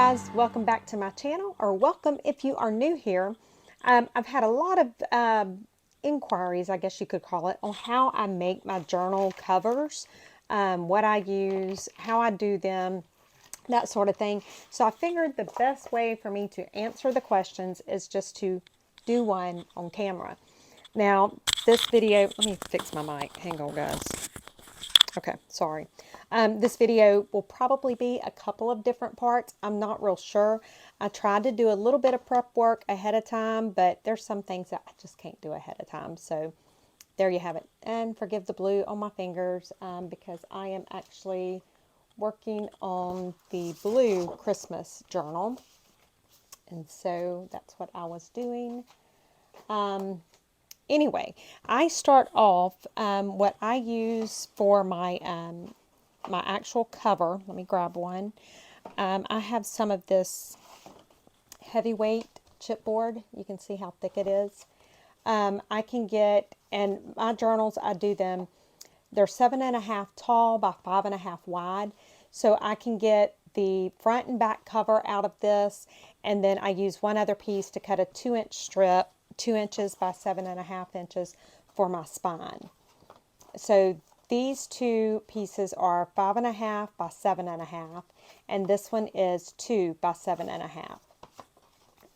guys, welcome back to my channel, or welcome if you are new here. I've had a lot of inquiries, I guess you could call it, on how I make my journal covers, what I use, how I do them, that sort of thing. So I figured the best way for me to answer the questions is just to do one on camera. Now, this video, let me fix my mic. Hang on, guys. Okay, sorry. This video will probably be a couple of different parts. I'm not real sure. I tried to do a little bit of prep work ahead of time, but there's some things that I just can't do ahead of time. So there you have it. And forgive the blue on my fingers because I am actually working on the blue Christmas journal. And so that's what I was doing. Anyway, I start off, what I use for my my actual cover. Let me grab one. I have some of this heavyweight chipboard. You can see how thick it is. I can get, and my journals, I do them, they're 7.5 tall by 5.5 wide. So I can get the front and back cover out of this, and then I use one other piece to cut a 2-inch strip, 2 inches by 7.5 inches for my spine. So these two pieces are 5.5 by 7.5, and this one is 2 by 7.5.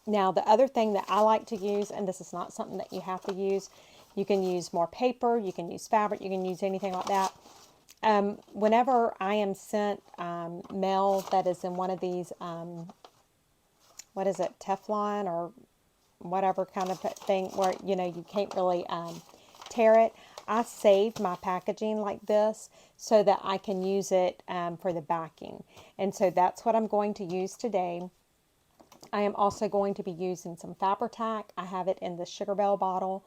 Now the other thing that I like to use, and this is not something that you have to use, you can use more paper, you can use fabric, you can use anything like that. Whenever I am sent mail that is in one of these, what is it, Teflon or whatever kind of thing where, you know, you can't really tear it, I save my packaging like this so that I can use it for the backing. And so that's what I'm going to use today. I am also going to be using some Fabri-Tac. I have it in the Sugar Bell bottle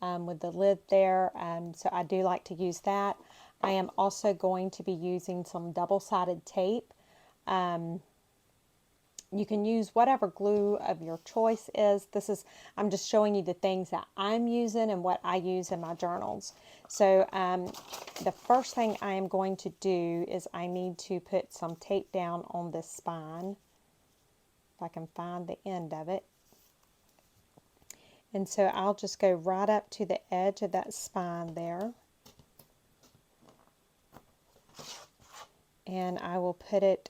with the lid there, so I do like to use that. I am also going to be using some double-sided tape. You can use whatever glue of your choice is. I'm just showing you the things that I'm using and what I use in my journals. So the first thing I am going to do is I need to put some tape down on this spine, if I can find the end of it. And so I'll just go right up to the edge of that spine there. And I will put it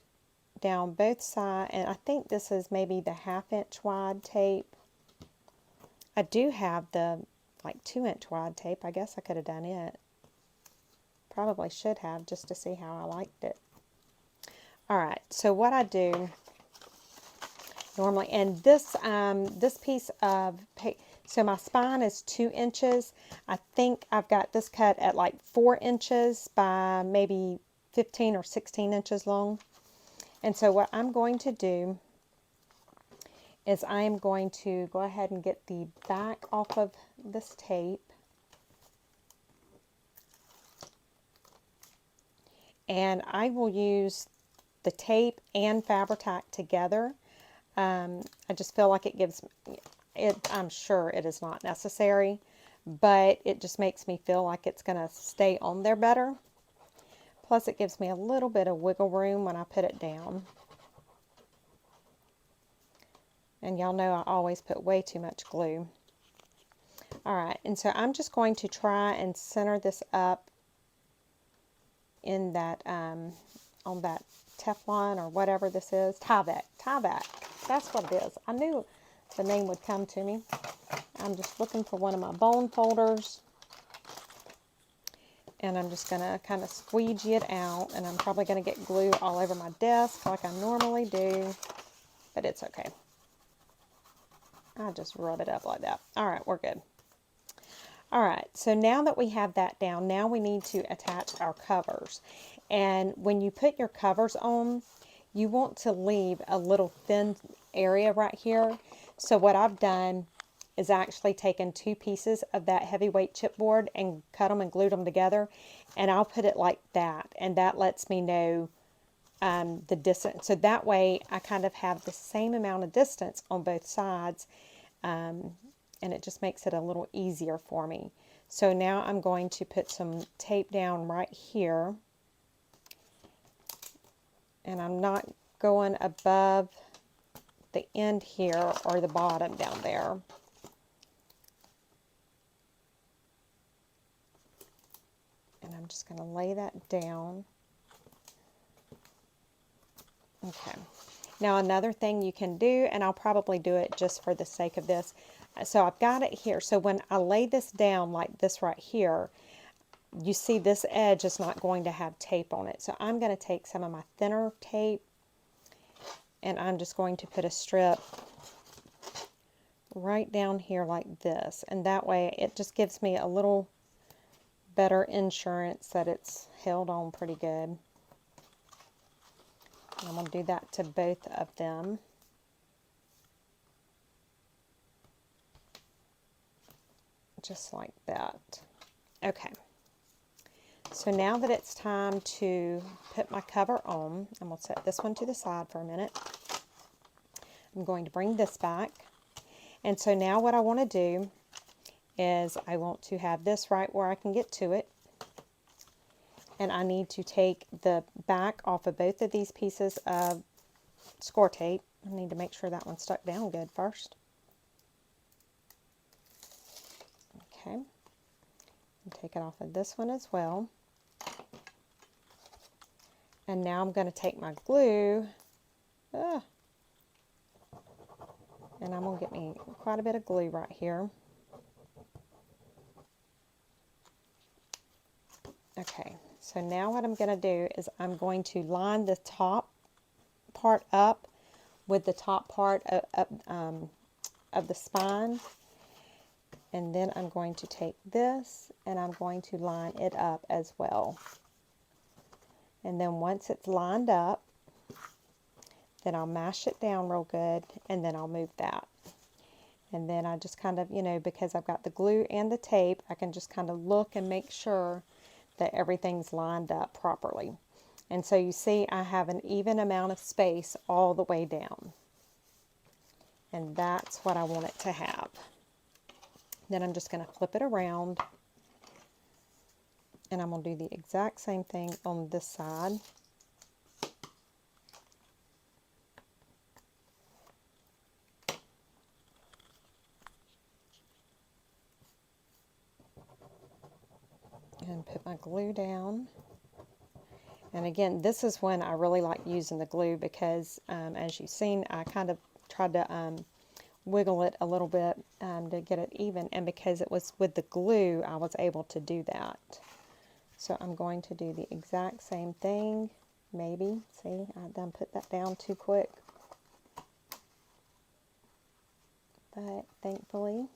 down both sides, and I think this is maybe the 1/2 inch wide tape. I do have the like 2-inch wide tape. I guess I could have done it. Probably should have, just to see how I liked it. Alright, so what I do normally, and this this piece of paper, so my spine is 2 inches. I think I've got this cut at like 4 inches by maybe 15 or 16 inches long. And so what I'm going to do is I am going to go ahead and get the back off of this tape. And I will use the tape and Fabri-Tac together. I just feel like it gives it, I'm sure it is not necessary, but it just makes me feel like it's going to stay on there better. Plus it gives me a little bit of wiggle room when I put it down. And y'all know I always put way too much glue. Alright, and so I'm just going to try and center this up in that, on that Teflon or whatever this is. Tyvek. That's what it is. I knew the name would come to me. I'm just looking for one of my bone folders. And I'm just going to kind of squeegee it out. And I'm probably going to get glue all over my desk like I normally do. But it's okay. I'll just rub it up like that. Alright, we're good. Alright, so now that we have that down, now we need to attach our covers. And when you put your covers on, you want to leave a little thin area right here. So what I've done is actually taken 2 pieces of that heavyweight chipboard and cut them and glued them together, and I'll put it like that, and that lets me know the distance. So that way I kind of have the same amount of distance on both sides, and it just makes it a little easier for me. So now I'm going to put some tape down right here, and I'm not going above the end here or the bottom down there. And I'm just going to lay that down. Okay. Now another thing you can do, and I'll probably do it just for the sake of this. So I've got it here. So when I lay this down like this right here, you see this edge is not going to have tape on it. So I'm going to take some of my thinner tape and I'm just going to put a strip right down here like this. And that way it just gives me a little better insurance that it's held on pretty good. I'm going to do that to both of them. Just like that. Okay. So now that it's time to put my cover on, I'm going to set this one to the side for a minute. I'm going to bring this back. And so now what I want to do is I want to have this right where I can get to it. And I need to take the back off of both of these pieces of score tape. I need to make sure that one's stuck down good first. Okay. And take it off of this one as well. And now I'm going to take my glue. And I'm going to get me quite a bit of glue right here. Okay, so now what I'm going to do is I'm going to line the top part up with the top part of the spine. And then I'm going to take this and I'm going to line it up as well. And then once it's lined up, then I'll mash it down real good and then I'll move that. And then I just kind of, you know, because I've got the glue and the tape, I can just kind of look and make sure that everything's lined up properly. And so you see I have an even amount of space all the way down. And that's what I want it to have. Then I'm just going to flip it around. And I'm going to do the exact same thing on this side. And put my glue down. And again, this is when I really like using the glue because as you've seen, I kind of tried to wiggle it a little bit to get it even. And because it was with the glue, I was able to do that. So I'm going to do the exact same thing. Maybe. See, I done put that down too quick. But thankfully,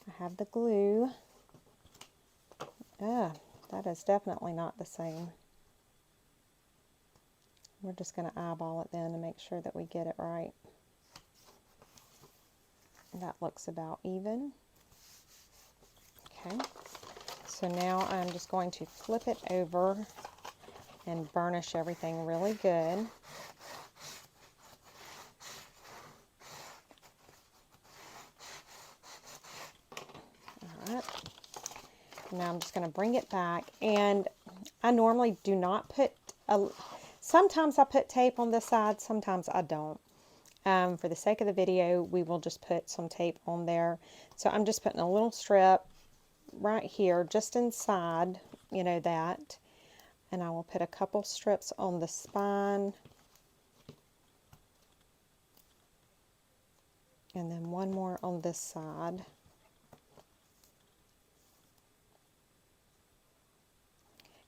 I have the glue. That is definitely not the same. We're just going to eyeball it then to make sure that we get it right. That looks about even. Okay. So now I'm just going to flip it over and burnish everything really good. Alright. Now I'm just going to bring it back, and I normally do not put sometimes I put tape on this side, sometimes I don't. For the sake of the video, we will just put some tape on there. So I'm just putting a little strip right here, just inside, you know, that. And I will put a couple strips on the spine. And then one more on this side.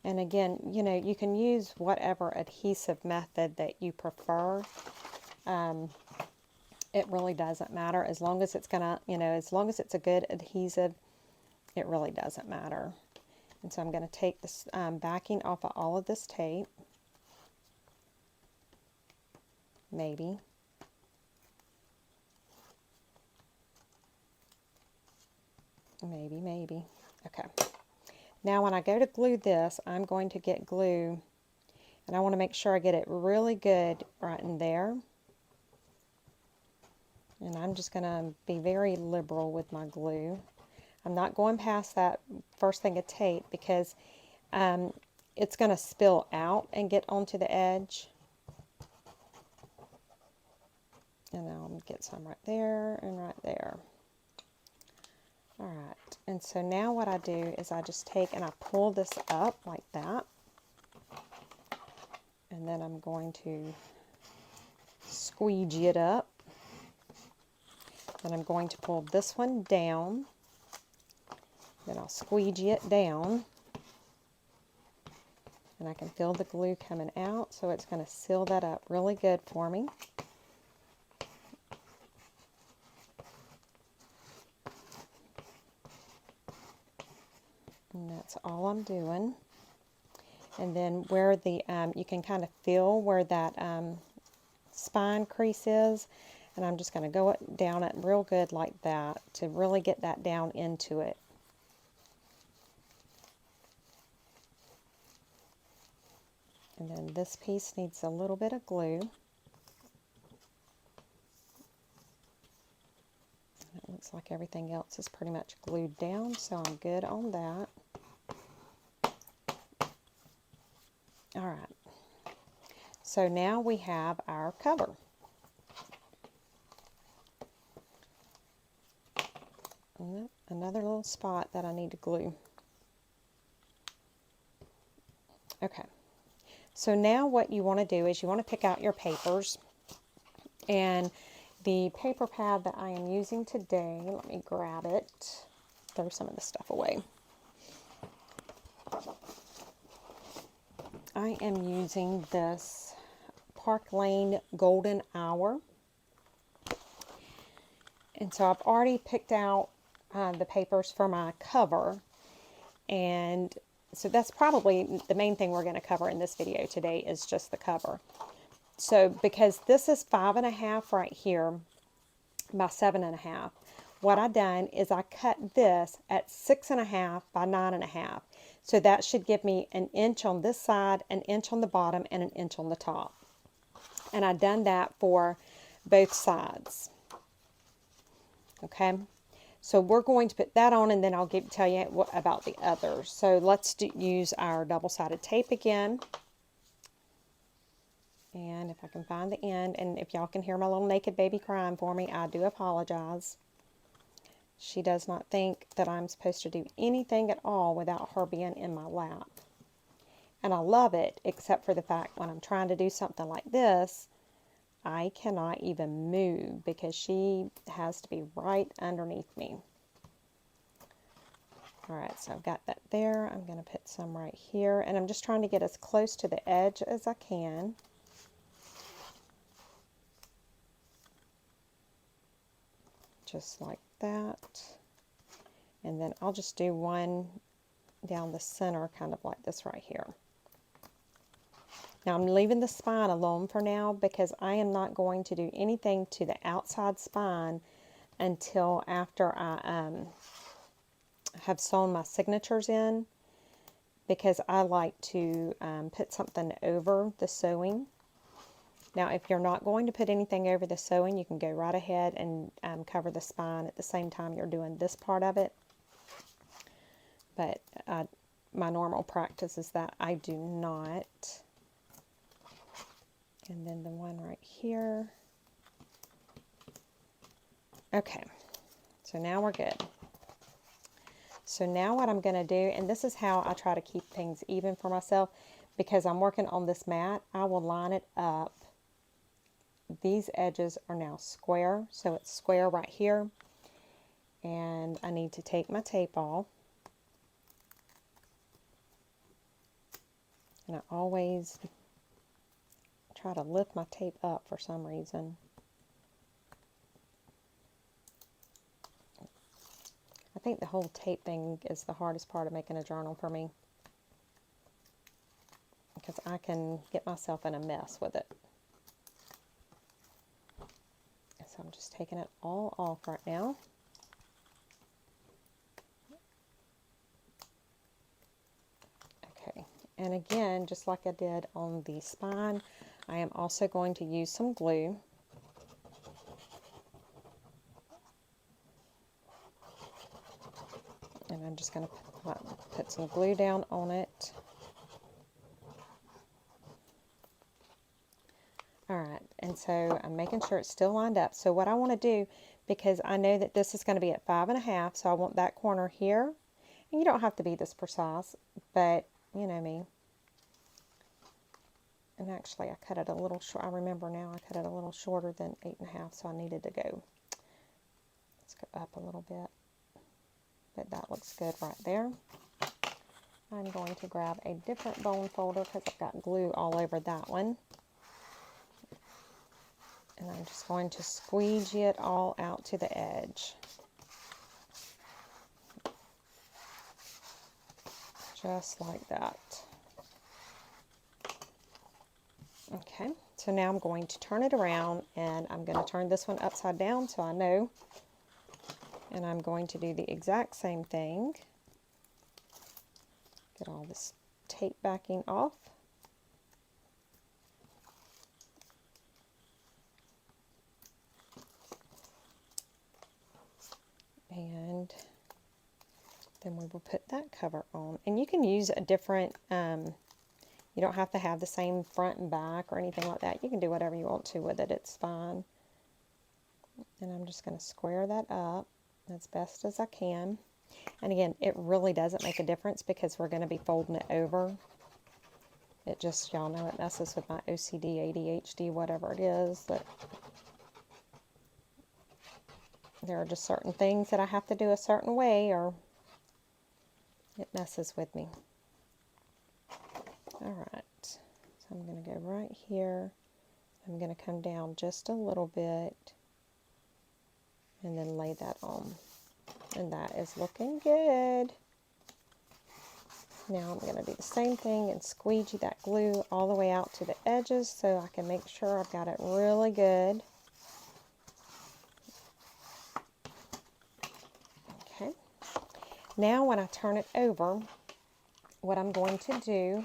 And again, you know, you can use whatever adhesive method that you prefer. It really doesn't matter as long as it's gonna, you know, as long as it's a good adhesive, it really doesn't matter. And so I'm going to take this backing off of all of this tape. Maybe. Maybe. Okay. Now when I go to glue this, I'm going to get glue, and I want to make sure I get it really good right in there. And I'm just going to be very liberal with my glue. I'm not going past that first thing of tape because it's going to spill out and get onto the edge. And I'll get some right there and right there. All right, and so now what I do is I just take and I pull this up like that. And then I'm going to squeegee it up. Then I'm going to pull this one down. Then I'll squeegee it down. And I can feel the glue coming out, so it's going to seal that up really good for me. And that's all I'm doing. And then where the, you can kind of feel where that spine crease is. And I'm just going to go down it real good like that to really get that down into it. And then this piece needs a little bit of glue. It looks like everything else is pretty much glued down, so I'm good on that. All right. So now we have our cover. And another little spot that I need to glue. Okay. So now what you want to do is you want to pick out your papers, and the paper pad that I am using today, let me grab it, throw some of the stuff away. I am using this Park Lane Golden Hour, and so I've already picked out the papers for my cover, and so that's probably the main thing we're going to cover in this video today is just the cover. So because this is 5.5 right here by 7.5, what I done is I cut this at 6.5 by 9.5. So that should give me an inch on this side, an inch on the bottom, and an inch on the top. And I done that for both sides. Okay. So we're going to put that on, and then I'll tell you about the others. So let's use our double-sided tape again. And if I can find the end, and if y'all can hear my little naked baby crying for me, I do apologize. She does not think that I'm supposed to do anything at all without her being in my lap. And I love it, except for the fact when I'm trying to do something like this, I cannot even move because she has to be right underneath me. Alright, so I've got that there. I'm going to put some right here, and I'm just trying to get as close to the edge as I can. Just like that. And then I'll just do one down the center, kind of like this right here. Now I'm leaving the spine alone for now because I am not going to do anything to the outside spine until after I have sewn my signatures in, because I like to put something over the sewing. Now if you're not going to put anything over the sewing, you can go right ahead and cover the spine at the same time you're doing this part of it. But my normal practice is that I do not. And then the one right here. Okay, so now we're good. So now what I'm going to do, and this is how I try to keep things even for myself, because I'm working on this mat, I will line it up. These edges are now square, so it's square right here. And I need to take my tape off. And I always try to lift my tape up for some reason. I think the whole tape thing is the hardest part of making a journal for me, because I can get myself in a mess with it. So I'm just taking it all off right now. Okay, and again, just like I did on the spine, I am also going to use some glue. And I'm just going to put some glue down on it. Alright, and so I'm making sure it's still lined up. So what I want to do, because I know that this is going to be at 5.5, so I want that corner here. And you don't have to be this precise, but you know me. And actually I cut it a little short. I remember now I cut it a little shorter than 8.5, so I needed to go. Let's go up a little bit. But that looks good right there. I'm going to grab a different bone folder because I've got glue all over that one. And I'm just going to squeegee it all out to the edge. Just like that. Okay, so now I'm going to turn it around, and I'm going to turn this one upside down so I know. And I'm going to do the exact same thing. Get all this tape backing off. And then we will put that cover on. And you can use a different, you don't have to have the same front and back or anything like that. You can do whatever you want to with it. It's fine. And I'm just going to square that up as best as I can. And again, it really doesn't make a difference because we're going to be folding it over. It just, y'all know, it messes with my OCD, ADHD, whatever it is. That there are just certain things that I have to do a certain way, or it messes with me. Alright, so I'm going to go right here. I'm going to come down just a little bit and then lay that on. And that is looking good. Now I'm going to do the same thing and squeegee that glue all the way out to the edges so I can make sure I've got it really good. Okay. Now when I turn it over, what I'm going to do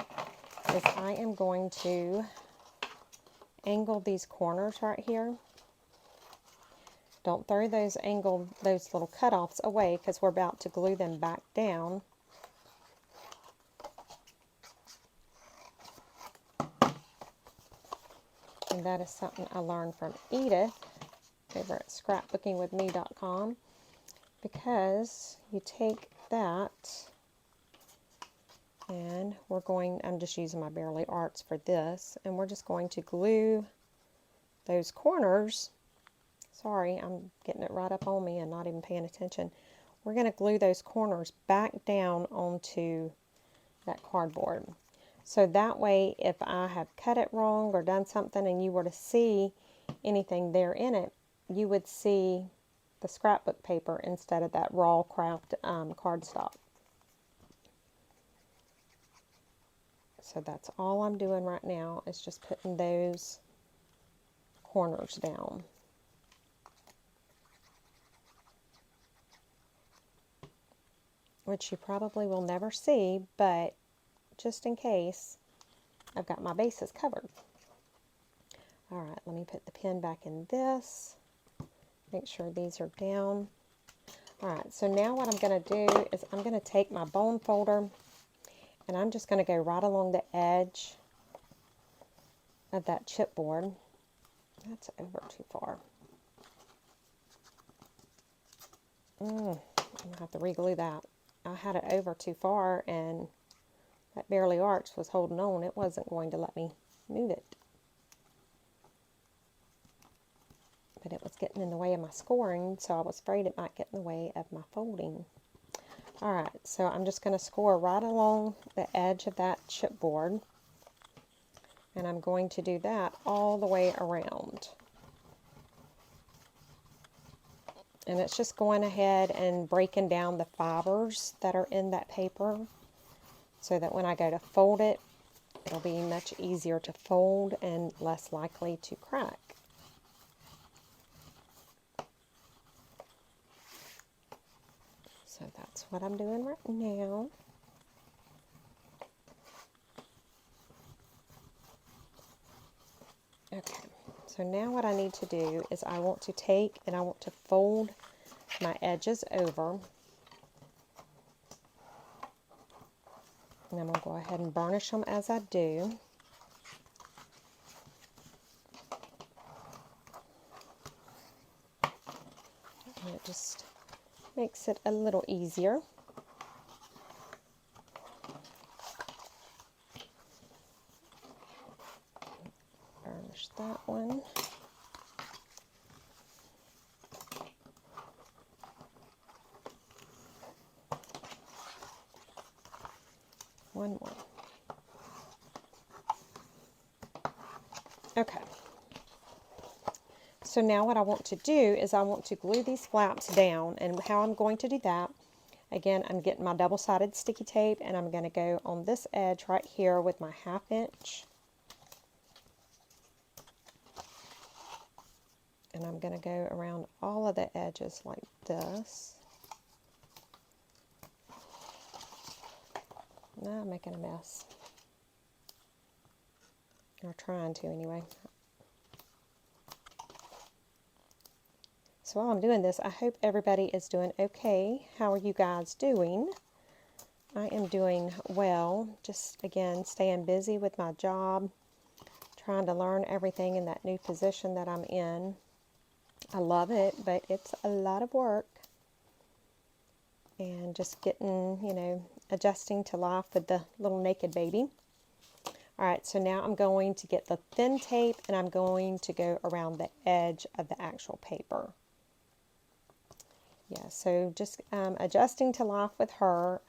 is I am going to angle these corners right here. Don't throw those little cutoffs away because we're about to glue them back down. And that is something I learned from Edith over at scrapbookingwithme.com, because you take that and I'm just using my Barely Arts for this, and we're just going to glue those corners. Sorry, I'm getting it right up on me and not even paying attention. We're going to glue those corners back down onto that cardboard. So that way, if I have cut it wrong or done something and you were to see anything there in it, you would see the scrapbook paper instead of that raw craft cardstock. So that's all I'm doing right now, is just putting those corners down. Which you probably will never see, but just in case, I've got my bases covered. Alright, let me put the pen back in this. Make sure these are down. Alright, so now what I'm going to do is I'm going to take my bone folder and I'm just going to go right along the edge of that chipboard. That's over too far. I'm going to have to re-glue that. I had it over too far and that Barely Arts was holding on. It wasn't going to let me move it. But it was getting in the way of my scoring, so I was afraid it might get in the way of my folding. Alright, so I'm just going to score right along the edge of that chipboard. And I'm going to do that all the way around. And it's just going ahead and breaking down the fibers that are in that paper, so that when I go to fold it, it'll be much easier to fold and less likely to crack. So that's what I'm doing right now. Okay, so now what I need to do is I want to take and I want to fold my edges over. And I'm going to go ahead and burnish them as I do. Makes it a little easier. Burnish that one. One more. Okay. So now what I want to do is I want to glue these flaps down, and how I'm going to do that, again, I'm getting my double-sided sticky tape and I'm going to go on this edge right here with my 1/2 inch. And I'm going to go around all of the edges like this. Now I'm making a mess. Or trying to anyway. So while I'm doing this, I hope everybody is doing okay. How are you guys doing? I am doing well. Just, again, staying busy with my job. Trying to learn everything in that new position that I'm in. I love it, but it's a lot of work. And just getting, you know, adjusting to life with the little naked baby. Alright, so now I'm going to get the thin tape and I'm going to go around the edge of the actual paper. Yeah, so just adjusting to life with her.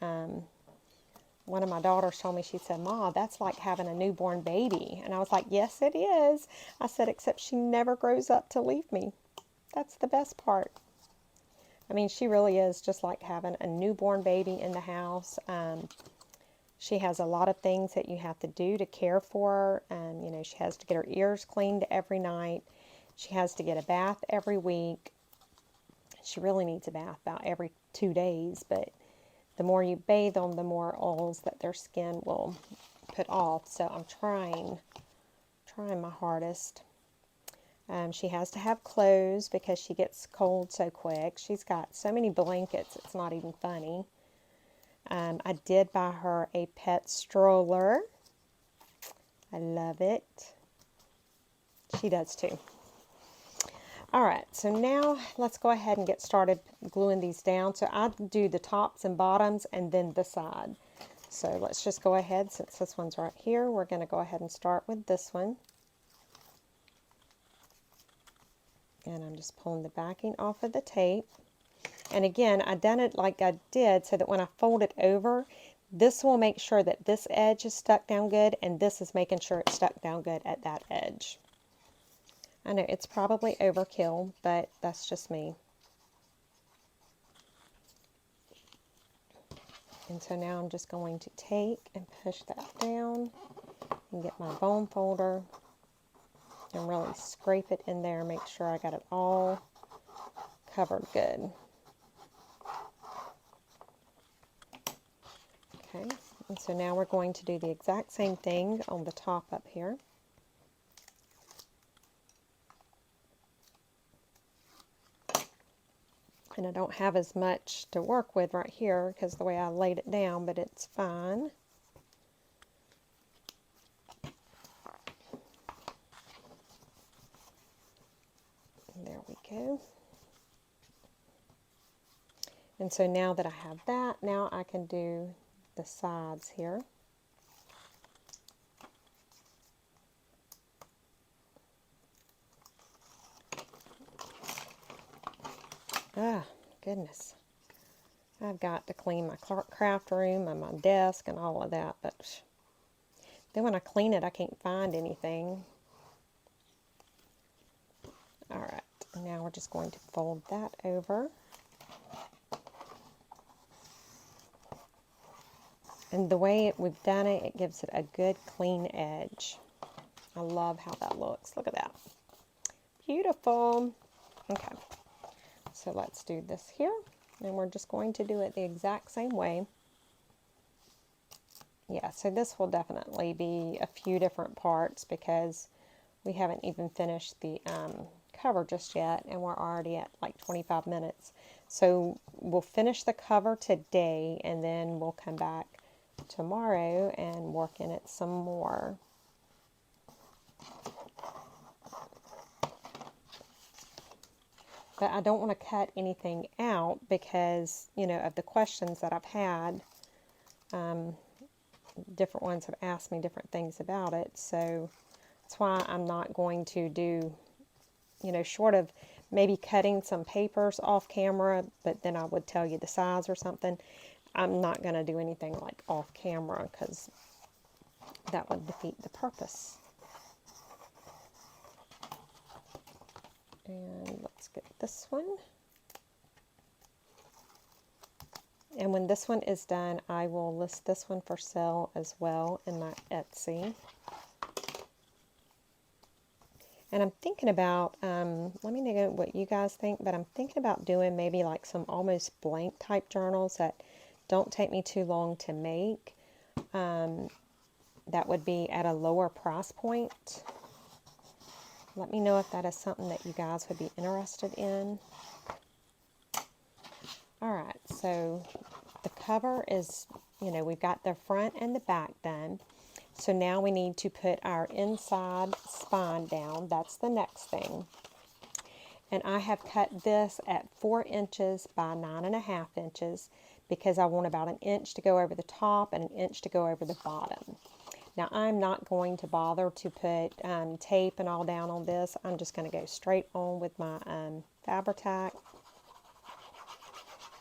One of my daughters told me, she said, "Ma, that's like having a newborn baby." And I was like, "Yes, it is." I said, "Except she never grows up to leave me." That's the best part. I mean, she really is just like having a newborn baby in the house. She has a lot of things that you have to do to care for her. You know, she has to get her ears cleaned every night. She has to get a bath every week. She really needs a bath about every 2 days, but the more you bathe them, the more oils that their skin will put off. So I'm trying my hardest. She has to have clothes because she gets cold so quick. She's got so many blankets, it's not even funny. I did buy her a pet stroller. I love it. She does too. Alright, so now let's go ahead and get started gluing these down. So I do the tops and bottoms and then the side. So let's just go ahead, since this one's right here, we're going to go ahead and start with this one. And I'm just pulling the backing off of the tape. And again, I done it like I did so that when I fold it over, this will make sure that this edge is stuck down good, and this is making sure it's stuck down good at that edge. I know it's probably overkill, but that's just me. And so now I'm just going to take and push that down and get my bone folder and really scrape it in there, make sure I got it all covered good. Okay, and so now we're going to do the exact same thing on the top up here. And I don't have as much to work with right here because the way I laid it down, but it's fine. And there we go. And so now that I have that, now I can do the sides here. Ah, goodness. I've got to clean my craft room and my desk and all of that, but then when I clean it, I can't find anything. Alright, now we're just going to fold that over. And the way we've done it, it gives it a good clean edge. I love how that looks. Look at that. Beautiful. Okay. So let's do this here, and we're just going to do it the exact same way. Yeah, so this will definitely be a few different parts because we haven't even finished the cover just yet, and we're already at like 25 minutes. So we'll finish the cover today, and then we'll come back tomorrow and work in it some more. but I don't want to cut anything out because, you know, of the questions that I've had. Different ones have asked me different things about it, so that's why I'm not going to do, you know, short of maybe cutting some papers off camera, but then I would tell you the size or something. I'm not going to do anything like off camera because that would defeat the purpose. And let's get this one. And when this one is done, I will list this one for sale as well in my Etsy. And I'm thinking about, let me know what you guys think, but I'm thinking about doing maybe like some almost blank type journals that don't take me too long to make. That would be at a lower price point. Let me know if that is something that you guys would be interested in. Alright, so the cover is, you know, we've got the front and the back done. So now we need to put our inside spine down. That's the next thing. And I have cut this at 4 inches by 9.5 inches because I want about 1 inch to go over the top and 1 inch to go over the bottom. Now I'm not going to bother to put tape and all down on this. I'm just going to go straight on with my Fabri-Tac.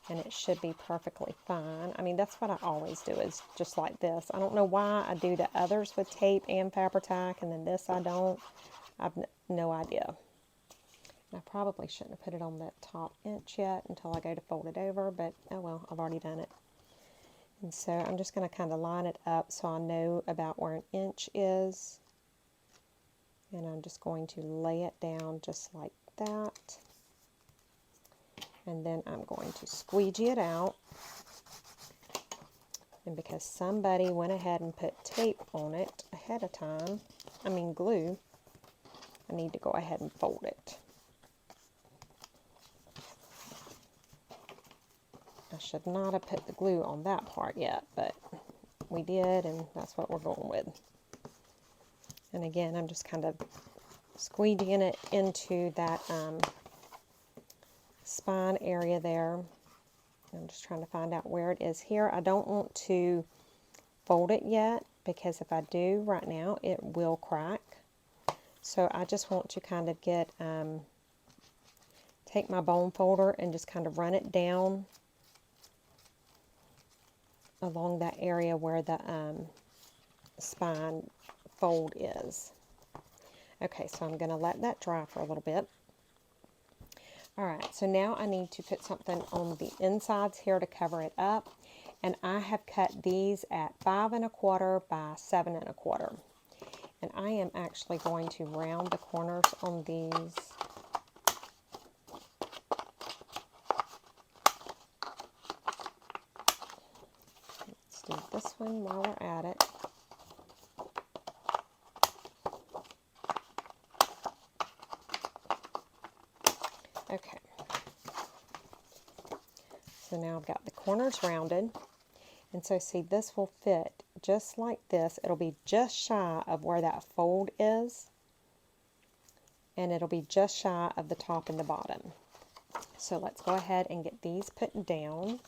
And it should be perfectly fine. I mean, that's what I always do, is just like this. I don't know why I do the others with tape and Fabri-Tac, and then this I don't. I've no idea. I probably shouldn't have put it on that top inch yet until I go to fold it over, but oh well, I've already done it. And so I'm just going to kind of line it up so I know about where 1 inch is. And I'm just going to lay it down just like that. And then I'm going to squeegee it out. And because somebody went ahead and put tape on it ahead of time, I mean glue, I need to go ahead and fold it. I should not have put the glue on that part yet, but we did, and that's what we're going with. And again, I'm just kind of squeegeeing it into that spine area there. I'm just trying to find out where it is here. I don't want to fold it yet because if I do right now, it will crack. So I just want to kind of get, take my bone folder and just kind of run it down along that area where the spine fold is. Okay, so I'm going to let that dry for a little bit. Alright, so now I need to put something on the insides here to cover it up. And I have cut these at 5 1/4 by 7 1/4. And I am actually going to round the corners on these. Let's do this one while we're at it. Okay, so now I've got the corners rounded, and so see, this will fit just like this. It'll be just shy of where that fold is, and it'll be just shy of the top and the bottom. So let's go ahead and get these put down.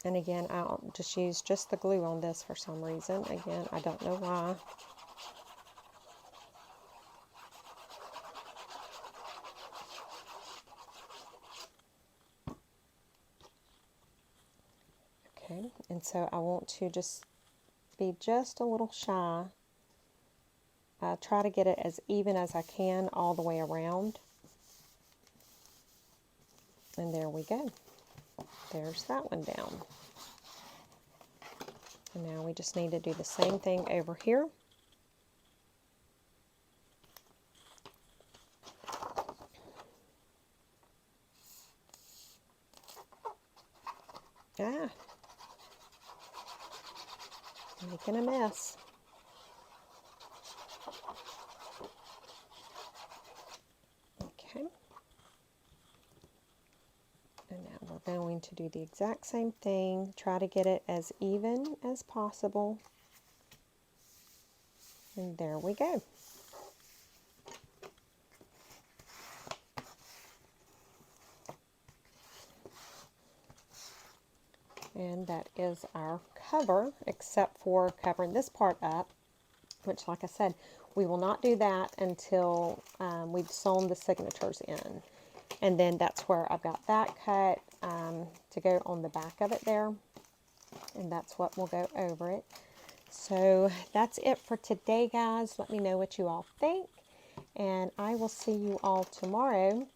And again, I'll just use just the glue on this for some reason. Again, I don't know why. Okay, and so I want to just be just a little shy. Try to get it as even as I can all the way around. And there we go. There's that one down. And now we just need to do the same thing over here. Ah, making a mess. Okay. And now we're going to do the exact same thing. Try to get it as even as possible. And there we go. And that is our cover, except for covering this part up, which, like I said, we will not do that until we've sewn the signatures in. And then that's where I've got that cut to go on the back of it there. And that's what will go over it. So that's it for today, guys. Let me know what you all think. And I will see you all tomorrow,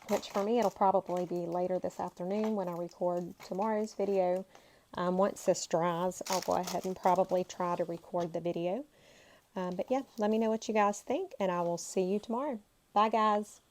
which for me it'll probably be later this afternoon when I record tomorrow's video. Once this dries, I'll go ahead and probably try to record the video. But yeah, let me know what you guys think, and I will see you tomorrow. Bye, guys.